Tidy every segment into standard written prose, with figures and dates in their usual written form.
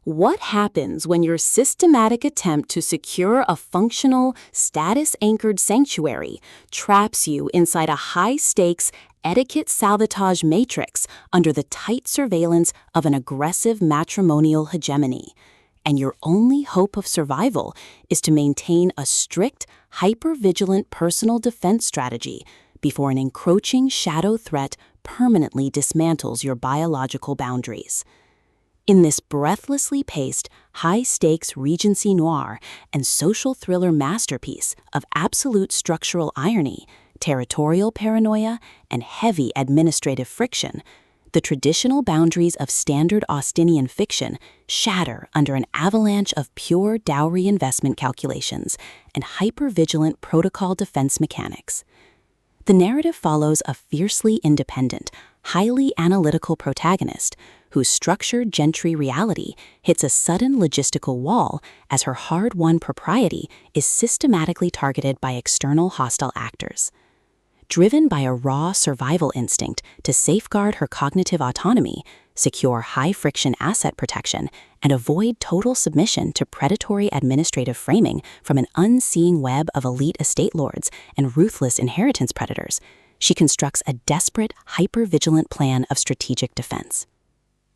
What happens when your systematic attempt to secure a functional, status-anchored sanctuary traps you inside a high-stakes, etiquette salvage matrix under the tight surveillance of an aggressive matrimonial hegemony? And your only hope of survival is to maintain a strict, hyper-vigilant personal defense strategy before an encroaching shadow threat permanently dismantles your biological boundaries. In this breathlessly paced, high-stakes Regency noir and social thriller masterpiece of absolute structural irony, territorial paranoia, and heavy administrative friction, the traditional boundaries of standard Austinian fiction shatter under an avalanche of pure dowry investment calculations and hyper-vigilant protocol defense mechanics. The narrative follows a fiercely independent, highly analytical protagonist whose structured gentry reality hits a sudden logistical wall as her hard-won propriety is systematically targeted by external hostile actors. Driven by a raw survival instinct to safeguard her cognitive autonomy, secure high-friction asset protection, and avoid total submission to predatory administrative framing from an unseeing web of elite estate lords and ruthless inheritance predators, she constructs a desperate, hyper-vigilant plan of strategic defense.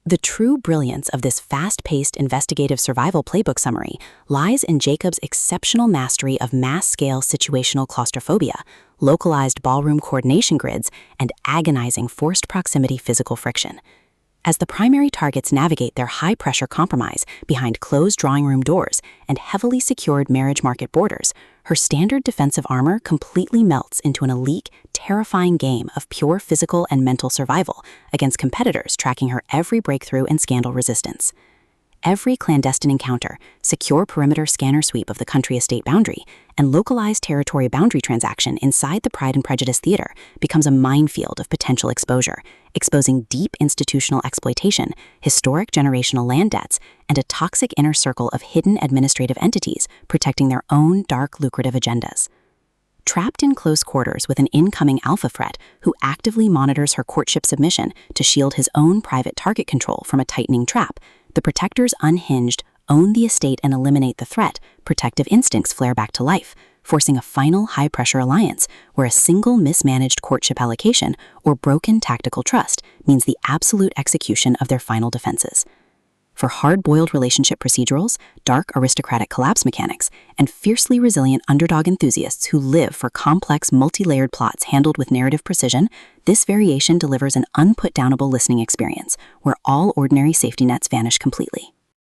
The true brilliance of this fast-paced investigative survival playbook summary lies in Jacob's exceptional mastery of mass-scale situational claustrophobia, localized ballroom coordination grids, and agonizing forced proximity physical friction. As the primary targets navigate their high-pressure compromise behind closed drawing room doors and heavily secured marriage market borders, her standard defensive armor completely melts into an elite, terrifying game of pure physical and mental survival against competitors tracking her every breakthrough and scandal resistance. Every clandestine encounter, secure perimeter scanner sweep of the country estate boundary, and localized territory boundary transaction inside the Pride and Prejudice theater becomes a minefield of potential exposure, exposing deep institutional exploitation, historic generational land debts, and a toxic inner circle of hidden administrative entities protecting their own dark, lucrative agendas. Trapped in close quarters with an incoming alpha threat who actively monitors her courtship submission to shield his own private target control from a tightening trap, the protector's unhinged, own the estate and eliminate the threat, protective instincts flare back to life, forcing a final high-pressure alliance where a single mismanaged courtship allocation or broken tactical trust means the absolute execution of their final defenses. For hard-boiled relationship procedurals, dark aristocratic collapse mechanics, and fiercely resilient underdog enthusiasts who live for complex multi-layered plots handled with narrative precision, this variation delivers an unput-downable listening experience where all ordinary safety nets vanish completely.